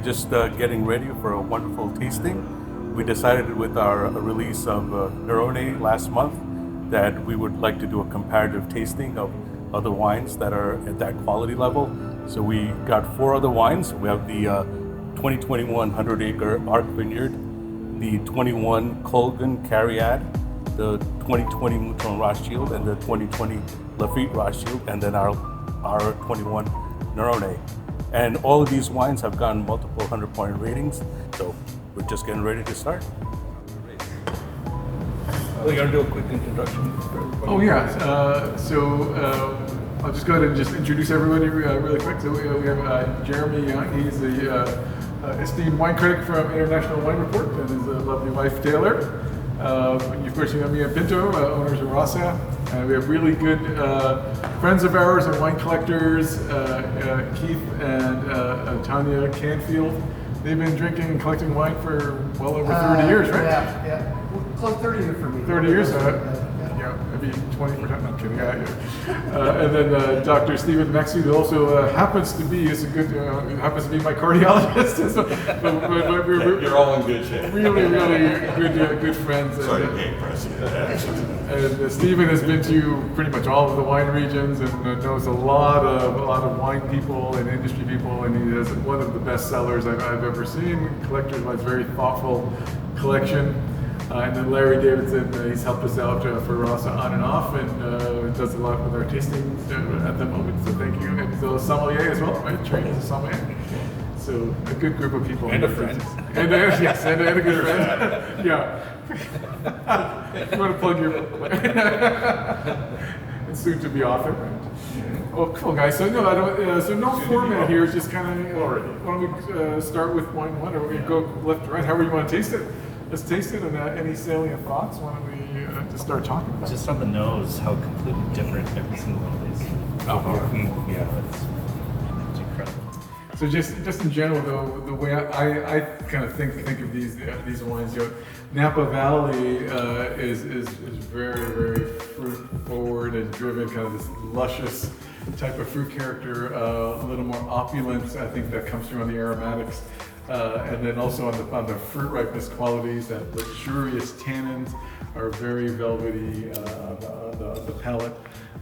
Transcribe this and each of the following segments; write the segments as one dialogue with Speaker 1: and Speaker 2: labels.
Speaker 1: just getting ready for a wonderful tasting. We decided with our release of Naravane last month that we would like to do a comparative tasting of other wines that are at that quality level. So we got 4 other wines. We have the 2021 100-acre Arc Vineyard, the 21 Colgan Cariad, the 2020 Mouton Rothschild, and the 2020 Lafite Rothschild, and then our 21 Naravane. And all of these wines have gotten multiple 100-point ratings. So we're just getting ready to start. We're going to do a quick introduction for everybody.
Speaker 2: Oh yeah, I'll just go ahead and just introduce everybody really quick. So we have Jeremy Young. He's the esteemed wine critic from International Wine Report, and his lovely wife Taylor. Of course, you know me at Pinto, owners of Rasa. We have really good friends of ours and wine collectors, Keith and Tanya Canfield. They've been drinking and collecting wine for well over 30 years, right?
Speaker 3: Yeah. Close 30 years for me.
Speaker 2: 30 years? Yeah, maybe 20%. No, I'm kidding. And then Dr. Stephen Maxey, who also happens to be my cardiologist.
Speaker 4: You're all in good shape.
Speaker 2: Really good friends.
Speaker 4: Sorry to be impressive.
Speaker 2: And Stephen has been to pretty much all of the wine regions and knows a lot of wine people and industry people, and he has one of the best sellers I've ever seen. Collector has a very thoughtful collection. And then Larry Davidson, he's helped us out for Rasa on and off, and does a lot with our tasting at the moment. So thank you. And he's a sommelier as well, right? Trained as a sommelier. So a good group of people.
Speaker 1: And a friend.
Speaker 2: And a good friend. Yeah. You want to plug your book? And soon to be author. Right? Oh, cool, guys. So no format here. Just kind of. Why don't we start with wine one, or we go left to right? However you want to taste it. Let's taste it, and any salient thoughts? Why don't we just start talking about it?
Speaker 5: Just on the nose, how completely different every single one of these are. It's incredible.
Speaker 2: So just in general, though, the way I kind of think of these wines, Napa Valley is very, very fruit forward and driven, kind of this luscious type of fruit character, a little more opulence. I think that comes through on the aromatics. And then also on the fruit ripeness qualities, that luxurious tannins are very velvety on the palate.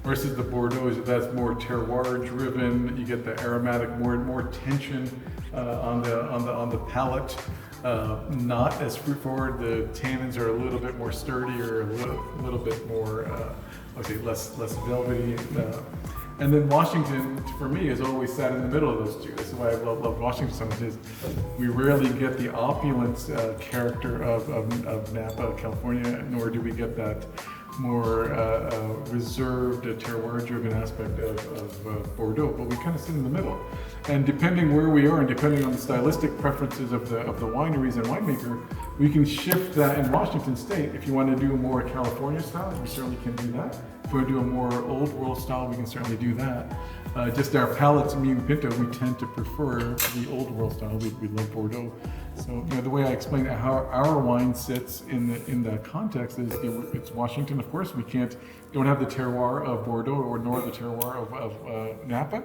Speaker 2: Versus the Bordeaux, that's more terroir driven. You get the aromatic, more tension on the palate. Not as fruit forward. The tannins are a little bit more sturdy, or a little bit more, less velvety. And then Washington, for me, has always sat in the middle of those two. That's why I love Washington so much. Is we rarely get the opulence character of Napa, California, nor do we get that more reserved, terroir-driven aspect of Bordeaux. But we kind of sit in the middle. And depending where we are, and depending on the stylistic preferences of the wineries and winemaker, we can shift that in Washington State. If you want to do more California style, we certainly can do that. If we want to do a more old world style, we can certainly do that. Just our palates, me and Pinto, we tend to prefer the old world style. We love Bordeaux. So the way I explain how our wine sits in that context is it's Washington, of course. We don't have the terroir of Bordeaux nor the terroir of Napa.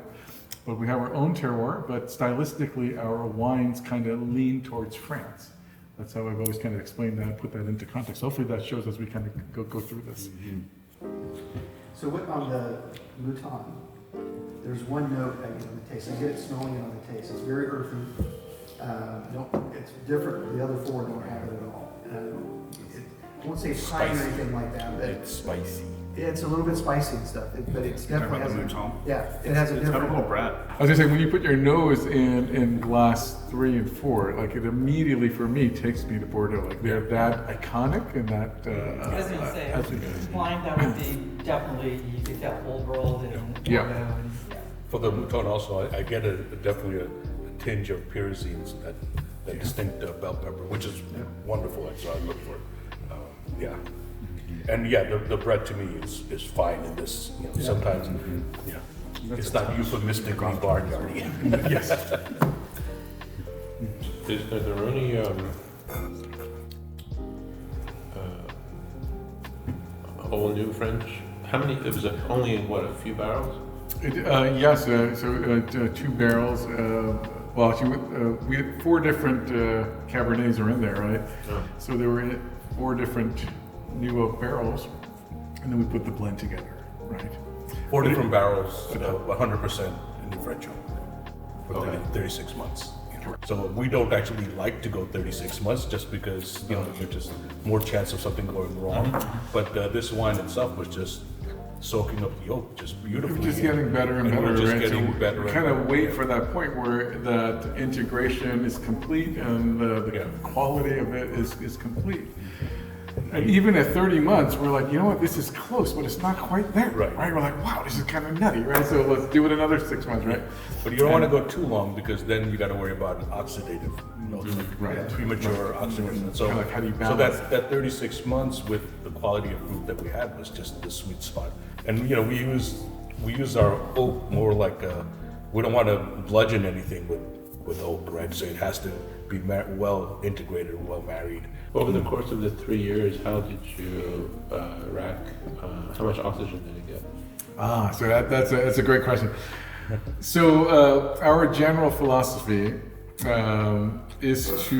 Speaker 2: But we have our own terroir, but stylistically our wines kind of lean towards France. That's how I've always kind of explained that, put that into context. Hopefully that shows as we kind of go through this.
Speaker 3: So on the Mouton, there's one note I get on the taste. I get it smelling it on the taste. It's very earthy. It's different. The other 4 don't have it at all. I won't say it's high or anything like that, but
Speaker 4: It's spicy.
Speaker 3: it's a little bit spicy and stuff. But it's definitely has it has a
Speaker 4: It's got a
Speaker 3: different.
Speaker 4: little brat.
Speaker 2: I was gonna say, when you put your nose in glass 3 and 4, like it immediately for me takes me to Bordeaux. Like they're that iconic and that.
Speaker 6: I was gonna say, blind that would be definitely, you get that old world and
Speaker 2: Yeah.
Speaker 6: Bordeaux and
Speaker 1: For the Mouton also, I get definitely a tinge of pyrazines, that distinct bell pepper, which is wonderful. That's what I look for. And the bread to me is fine in this. Sometimes, it's not euphemistically barnyardy. Yes.
Speaker 7: Are there any all new French? How many? Is it only in a few barrels?
Speaker 2: Yes. So 2 barrels. Well, actually, we had 4 different Cabernets are in there, right?
Speaker 7: Oh.
Speaker 2: So there were 4 different new oak barrels, and then we put the blend together, right?
Speaker 1: 4 different barrels, 100% in New French oak for
Speaker 7: Okay.
Speaker 1: 36 months. So we don't actually like to go 36 months just because, there's just more chance of something going wrong. But this wine itself was just soaking up the oak just beautifully.
Speaker 2: We're just getting better and
Speaker 1: And
Speaker 2: better,
Speaker 1: we're just
Speaker 2: right?
Speaker 1: getting
Speaker 2: So
Speaker 1: better
Speaker 2: we
Speaker 1: and
Speaker 2: kind of
Speaker 1: better.
Speaker 2: wait for that point where that integration is complete and the
Speaker 1: Yeah.
Speaker 2: quality of it is complete. And even at 30 months, we're like, you know what, this is close, but it's not quite there,
Speaker 1: Right.
Speaker 2: We're like, wow, this is kind of nutty, right? So let's do it another 6 months, right?
Speaker 1: But you don't want to go too long because then you got to worry about oxidative,
Speaker 2: Right.
Speaker 1: premature oxidation. So,
Speaker 2: Kinda like how do you
Speaker 1: so
Speaker 2: balance?
Speaker 1: that 36 months with the quality of fruit that we had was just the sweet spot. And we use our oak more like we don't want to bludgeon anything with oak, right? So it has to be well integrated, well married.
Speaker 7: Over the course of the 3 years, how did you rack? How much oxygen did you get?
Speaker 2: So that's a great question. So our general philosophy is to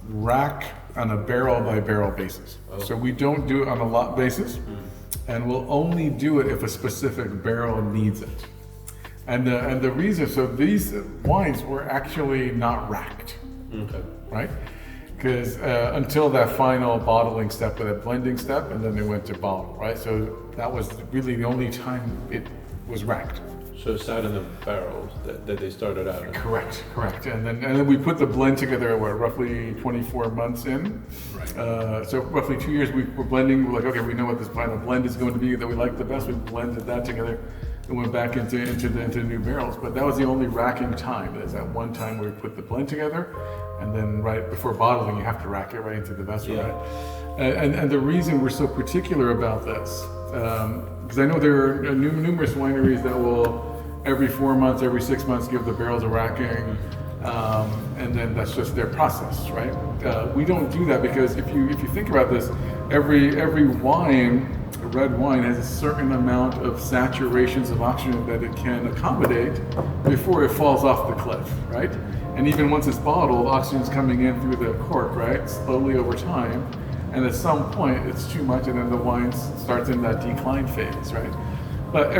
Speaker 2: rack on a barrel by barrel basis. So we don't do it on a lot basis, and we'll only do it if a specific barrel needs it. And the reason, so these wines were actually not racked,
Speaker 7: Okay.
Speaker 2: right? Because until that final bottling step, or that blending step, and then they went to bottle, right? So that was really the only time it was racked.
Speaker 7: So it sat in the barrels that they started out in.
Speaker 2: Correct. And then we put the blend together, roughly 24 months in.
Speaker 1: Right.
Speaker 2: So roughly 2 years we were blending. We're like, okay, we know what this final blend is going to be that we like the best. We blended that together and went back into new barrels. But that was the only racking time. There's that one time where we put the blend together, and then right before bottling, you have to rack it right into the vessel,
Speaker 7: Yeah.
Speaker 2: right? And the reason we're so particular about this, because I know there are numerous wineries that will every 4 months, every 6 months give the barrels a racking, and then that's just their process, right? We don't do that because if you think about this, every wine, a red wine, has a certain amount of saturations of oxygen that it can accommodate before it falls off the cliff, right? And even once it's bottled, oxygen's coming in through the cork, right? Slowly over time, and at some point it's too much, and then the wine starts in that decline phase, right? But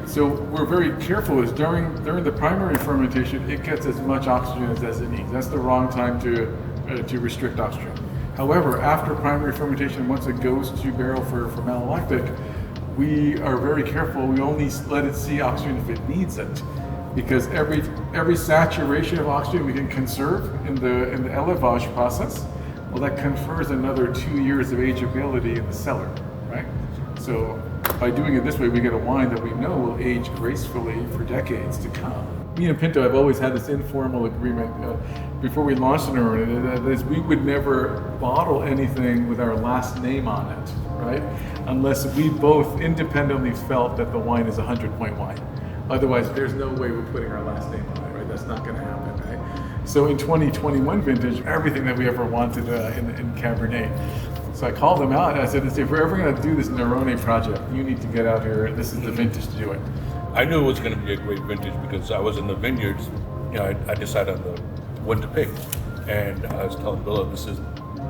Speaker 2: so we're very careful is during the primary fermentation, it gets as much oxygen as it needs. That's the wrong time to restrict oxygen. However, after primary fermentation, once it goes to barrel for malolactic, we are very careful. We only let it see oxygen if it needs it, because every saturation of oxygen we can conserve in the élevage process. Well, that confers another 2 years of ageability in the cellar, right? So by doing it this way, we get a wine that we know will age gracefully for decades to come. Me and Pinto have always had this informal agreement before we launched the Naravane, that is we would never bottle anything with our last name on it, right? Unless we both independently felt that the wine is a 100-point wine. Otherwise, there's no way we're putting our last name on it, right? That's not going to happen, right? So in 2021 vintage, everything that we ever wanted in Cabernet. So I called them out and I said, if we're ever going to do this Naravane project, you need to get out here. This is the vintage to do it.
Speaker 1: I knew it was going to be a great vintage because I was in the vineyards. I decided on when to pick, and I was telling Billo,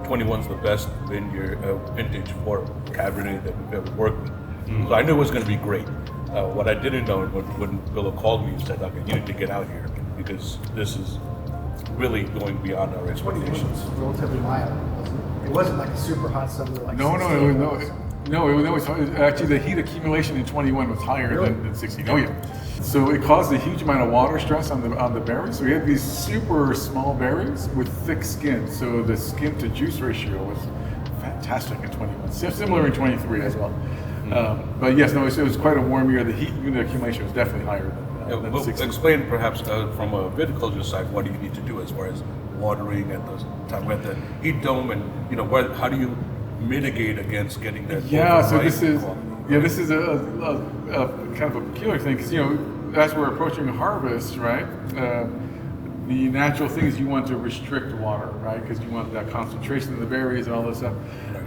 Speaker 1: 21's the best vintage for Cabernet that we've ever worked with. So I knew it was going to be great. What I didn't know when Billo called me and said, "Okay, you need to get out here because this is really going beyond our expectations."
Speaker 3: Relatively mild, wasn't it? It wasn't like a super hot summer like
Speaker 2: No,
Speaker 3: 16
Speaker 2: it was actually the heat accumulation in 21 was higher than 16. Oh yeah. So it caused a huge amount of water stress on the berries. So we had these super small berries with thick skin. So the skin to juice ratio was fantastic in 21. Similar in 23 as well. But yes, no, it was quite a warm year. The heat unit accumulation was definitely higher than 16.
Speaker 1: Explain perhaps from a viticulture side what do you need to do as far as watering at those time at the heat dome, and how do you mitigate against getting that?
Speaker 2: So this is a kind of a peculiar thing because as we're approaching harvest, right? The natural thing is you want to restrict water, right? Because you want that concentration of the berries and all this stuff.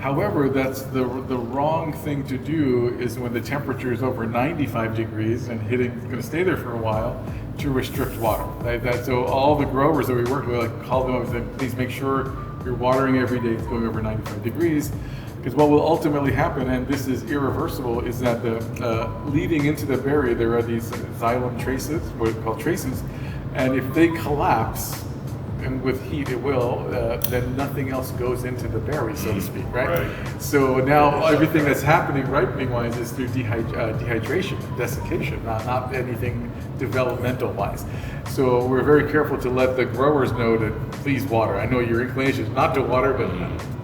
Speaker 2: However, that's the wrong thing to do is when the temperature is over 95 degrees and going to stay there for a while, to restrict water. Right? So all the growers that we work with, like, call them up and say, please make sure you're watering every day. It's going over 95 degrees. Because what will ultimately happen, and this is irreversible, is that leading into the berry, there are these xylem traces, what we call traces, and if they collapse, and with heat it will, then nothing else goes into the berry, so to speak, right? So now everything that's happening ripening-wise is through dehydration, desiccation, not anything developmental-wise. So we're very careful to let the growers know to please water. I know your inclination is not to water, but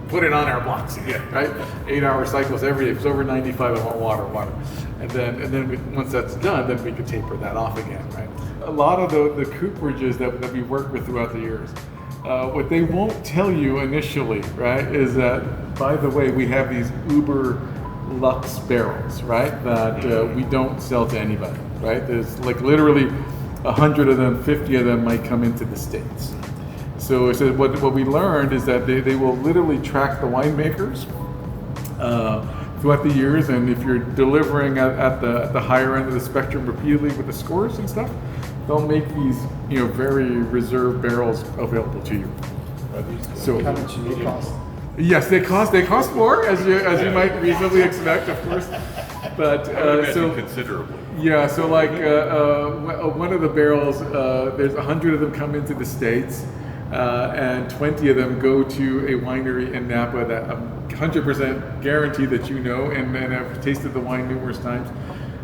Speaker 2: put it on our blocks again, right? 8-hour cycles every day. If it's over 95, I want water. And then once that's done, then we could taper that off again, right? A lot of the cooperages that we work with throughout the years, what they won't tell you initially, right, is that, by the way, we have these uber lux barrels, right, that we don't sell to anybody, right? There's like literally 100 of them, 50 of them might come into the States. So what we learned is that they will literally track the winemakers throughout the years, and if you're delivering at the higher end of the spectrum repeatedly with the scores and stuff, they'll make these very reserved barrels available to you. So
Speaker 3: How much do they cost?
Speaker 2: yes, they cost more, as you might reasonably expect, of course. But so
Speaker 4: considerably.
Speaker 2: yeah, so like one of the barrels, there's 100 of them come into the States. And 20 of them go to a winery in Napa that I'm 100% guarantee that and I've tasted the wine numerous times.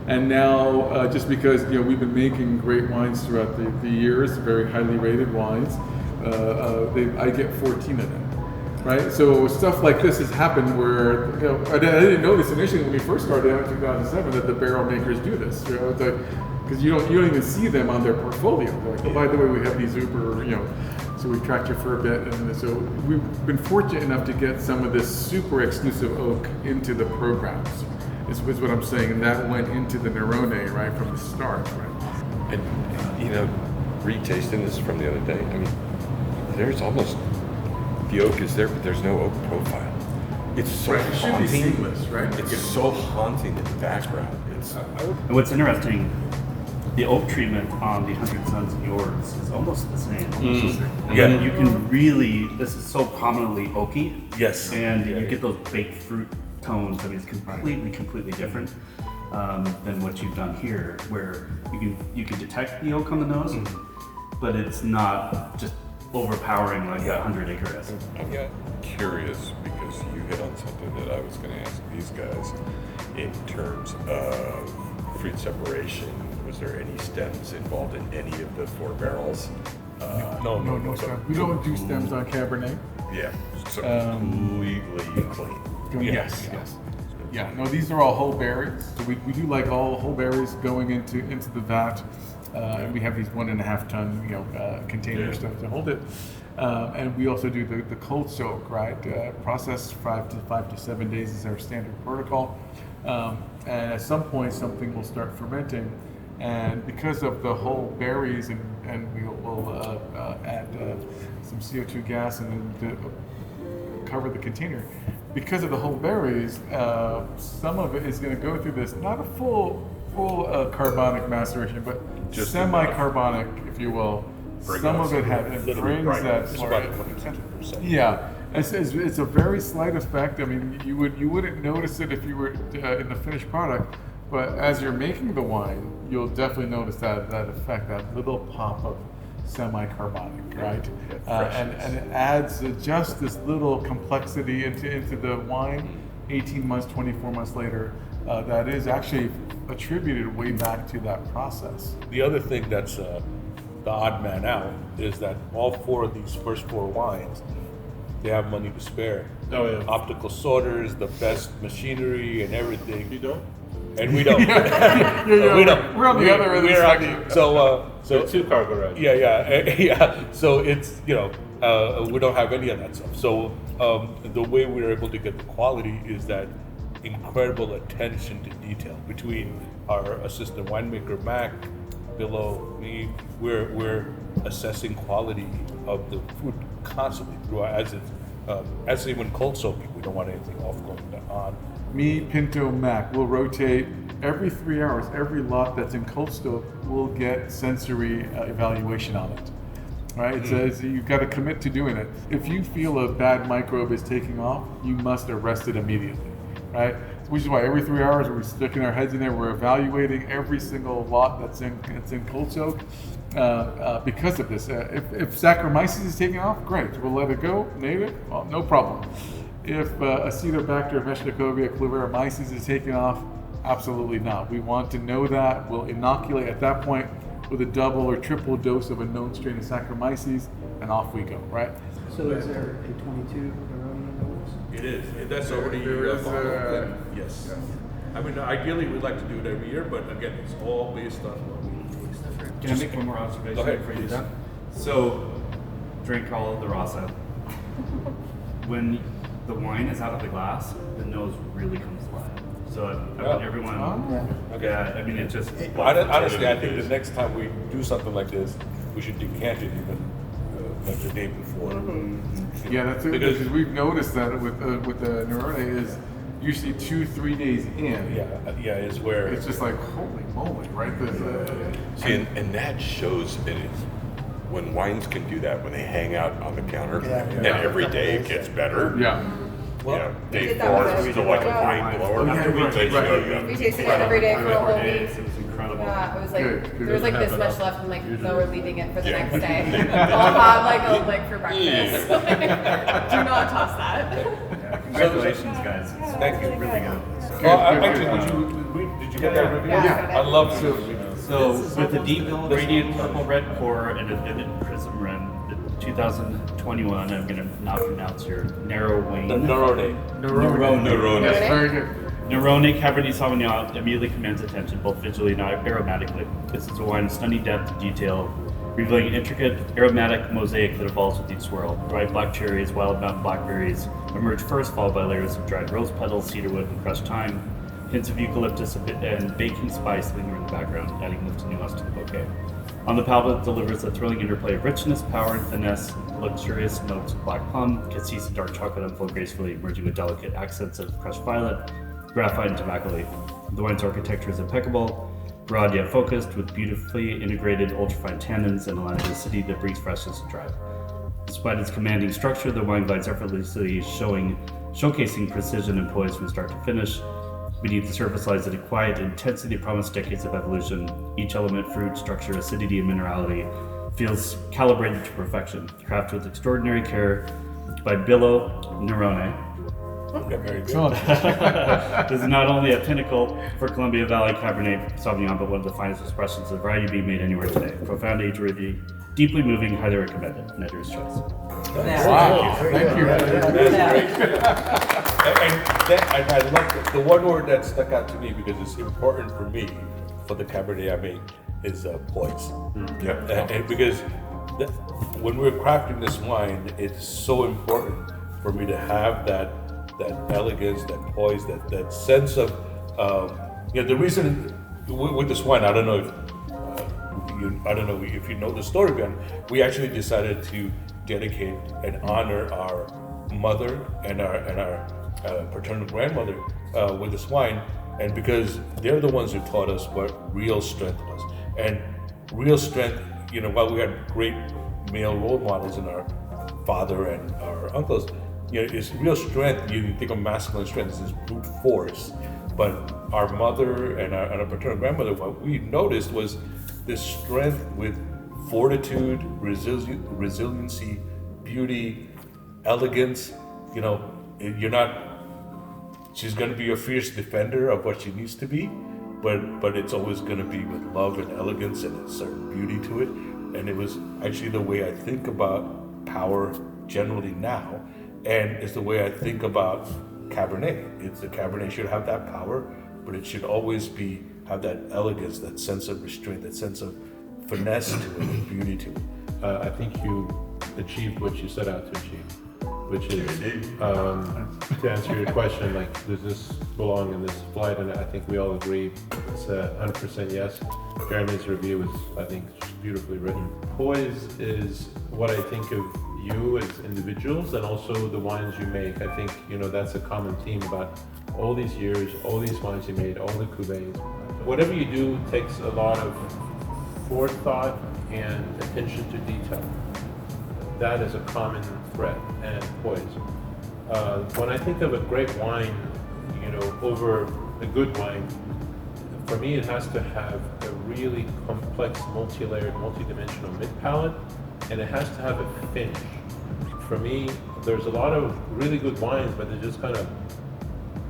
Speaker 2: And now, just because we've been making great wines throughout the years, very highly rated wines, I get 14 of them, right? So stuff like this has happened where I didn't know this initially when we first started out in 2007 that the barrel makers do this. Because you don't even see them on their portfolio. They're like, oh, by the way, we have these uber, so we tracked you for a bit, and so we've been fortunate enough to get some of this super exclusive oak into the programs, is what I'm saying, and that went into the Naravane right from the start, right?
Speaker 4: And retasting this from the other day, I mean, there's almost, the oak is there, but there's no oak profile. It's so
Speaker 2: Right, it should be
Speaker 4: haunting.
Speaker 2: seamless, right?
Speaker 4: It's so haunting in the background.
Speaker 5: And what's interesting, the oak treatment on the 100 Sons of yours is almost the same. And you can really, this is so prominently oaky.
Speaker 1: Yes.
Speaker 5: And you get those baked fruit tones. I mean, it's completely different than what you've done here, where you can detect the oak on the nose, but it's not just overpowering like 100 acre is.
Speaker 4: I'm curious because you hit on something that I was going to ask these guys in terms of fruit separation. Was there any stems involved in any of the 4 barrels?
Speaker 2: No stems. We don't do stems on Cabernet.
Speaker 4: Yeah, so completely clean.
Speaker 2: Yes. Yeah, no, these are all whole berries. So we do like all whole berries going into the vat. And we have these 1.5 ton containers to hold it. And we also do the cold soak, right? Process 5 to 7 days is our standard protocol. And at some point, something will start fermenting. And because of the whole berries, and we'll add some CO2 gas and then cover the container. Because of the whole berries, some of it is going to go through this, not a full carbonic maceration, but just semi-carbonic, if you will. Some of it brings that.
Speaker 4: It's about 20%.
Speaker 2: Yeah. It's a very slight effect. I mean, you wouldn't notice it if you were in the finished product, but as you're making the wine, you'll definitely notice that effect, that little pop of semi-carbonic, right? And it adds just this little complexity into the wine. 18 months, 24 months later, that is actually attributed way back to that process.
Speaker 1: The other thing that's the odd man out is that all 4 of these first 4 wines, they have money to spare.
Speaker 7: Oh yeah.
Speaker 1: Optical sorters, the best machinery and everything.
Speaker 7: You don't?
Speaker 1: And we don't.
Speaker 2: We don't. We're on the other end of the spectrum.
Speaker 1: So
Speaker 7: 2 cargo rides.
Speaker 1: Yeah. So it's we don't have any of that stuff. So the way we're able to get the quality is that incredible attention to detail between our assistant winemaker Mac, Billo, me. We're assessing quality of the food constantly throughout as it's As even cold soaking, we don't want anything off going on.
Speaker 2: Me, Pinto, Mac will rotate every 3 hours. Every lot that's in cold soak will get sensory evaluation on it. Right? It's you've got to commit to doing it. If you feel a bad microbe is taking off, you must arrest it immediately. Right? Which is why every 3 hours we're sticking our heads in there. We're evaluating every single lot that's in cold soak because of this. If Saccharomyces is taking off, great. We'll let it go. Native, well, no problem. If Acetobacter, Vesicolia, Klebsiella is taking off, absolutely not. We want to know that. We'll inoculate at that point with a double or triple dose of a known strain of Saccharomyces, and off we go, right?
Speaker 3: So is there a 22 Naravane in the works?
Speaker 1: It is. That's already
Speaker 2: There is,
Speaker 1: followed. Yes. I mean, ideally, we'd like to do it every year, but again, it's all based on what we taste.
Speaker 5: Can I make one more observation
Speaker 1: Go ahead,
Speaker 5: before you do
Speaker 1: please.
Speaker 5: that? So, drink all of the Rasa. When the wine is out of the glass, the nose really comes alive. So I want everyone. Yeah, I mean, it just.
Speaker 1: Honestly, I think the next time we do something like this, we should decant it even like the day before.
Speaker 2: Yeah, that's it.
Speaker 1: Because-
Speaker 2: Because we've noticed that with the Naravane is usually 2-3 days in.
Speaker 1: Yeah, it's where
Speaker 2: It's just like, holy moly, right?
Speaker 4: See, and that shows that it's, when wines can do that, when they hang out on the counter,
Speaker 3: Yeah.
Speaker 4: and every day it gets better.
Speaker 2: Yeah.
Speaker 4: Day
Speaker 8: did that
Speaker 4: 4
Speaker 8: with
Speaker 4: is still like a
Speaker 8: Yeah.
Speaker 4: wine blower.
Speaker 5: After we
Speaker 4: Then you go,
Speaker 2: right.
Speaker 4: yeah.
Speaker 8: We tasted it every day for a whole week.
Speaker 5: It was incredible.
Speaker 8: Yeah, it was like
Speaker 2: Good.
Speaker 8: there was like
Speaker 7: Good.
Speaker 8: this much left, and like no, we're leaving it for the
Speaker 4: Yeah.
Speaker 8: next day. I'll have like a like for breakfast. Do not toss that.
Speaker 5: Congratulations, guys.
Speaker 1: Thank you.
Speaker 5: It's really good.
Speaker 1: Actually, did you get that review?
Speaker 8: Yeah.
Speaker 1: I love
Speaker 2: So-
Speaker 1: it.
Speaker 5: So, with a deep gradient purple red core and a vivid prism rim, the 2021, I'm going to not pronounce your Naravane.
Speaker 1: Naravane.
Speaker 4: Naravane.
Speaker 2: Yes, very good.
Speaker 5: Naravane Cabernet Sauvignon immediately commands attention, both visually and aromatically. This is a wine of stunning depth and detail, revealing an intricate aromatic mosaic that evolves with each swirl. Ripe black cherries, wild mountain blackberries emerge first, followed by layers of dried rose petals, cedarwood, and crushed thyme. Hints of eucalyptus and baking spice linger in the background, adding lift and nuance to the bouquet. On the palate, it delivers a thrilling interplay of richness, power, and finesse, luxurious notes of black plum, cassis and dark chocolate unfold gracefully, merging with delicate accents of crushed violet, graphite, and tobacco leaf. The wine's architecture is impeccable, broad yet focused, with beautifully integrated ultrafine tannins and a line of acidity that brings freshness and drive. Despite its commanding structure, the wine glides effortlessly, showcasing precision and poise from start to finish. Beneath the surface lies a quiet intensity that promised decades of evolution. Each element, fruit, structure, acidity, and minerality, feels calibrated to perfection. Crafted with extraordinary care by Billo Naravane.
Speaker 1: Yeah, very good.
Speaker 5: This is not only a pinnacle for Columbia Valley Cabernet Sauvignon, but one of the finest expressions of variety being made anywhere today. Profound, age-worthy, deeply moving, highly recommended. Editor's choice.
Speaker 2: Wow. Thank you.
Speaker 1: And I love the one word that stuck out to me because it's important for me for the Cabernet I make is poise.
Speaker 4: Yeah.
Speaker 1: And because when we're crafting this wine, it's so important for me to have that elegance, that poise, that sense of the reason with this wine. I don't know if you know the story behind it. We actually decided to dedicate and honor our mother and our paternal grandmother with this wine, and because they're the ones who taught us what real strength was. And real strength, while we had great male role models in our father and our uncles, it's real strength. You think of masculine strength as brute force, but our mother and our paternal grandmother, what we noticed was this strength with fortitude, resiliency, beauty, elegance. She's going to be a fierce defender of what she needs to be, but it's always going to be with love and elegance and a certain beauty to it. And it was actually the way I think about power generally now, and it's the way I think about Cabernet. It's the Cabernet should have that power, but it should always have that elegance, that sense of restraint, that sense of finesse to it, and beauty to it.
Speaker 7: I think you achieved what you set out to achieve, which is to answer your question, like, does this belong in this flight? And I think we all agree it's 100% yes. Jeremy's review is, I think, beautifully written. Poise is what I think of you as individuals and also the wines you make. I think, that's a common theme about all these years, all these wines you made, all the cuvées. Whatever you do takes a lot of forethought and attention to detail. That is a common thread and poise. When I think of a great wine, over a good wine, for me it has to have a really complex, multi-layered, multi-dimensional mid-palate, and it has to have a finish. For me, there's a lot of really good wines, but they just kind of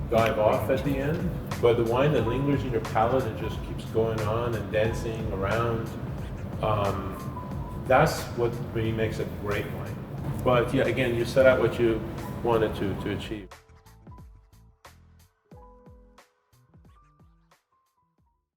Speaker 7: dive off at the end. But the wine that lingers in your palate and just keeps going on and dancing around, that's what really makes a great wine. But yeah, again, you set out what you wanted to achieve.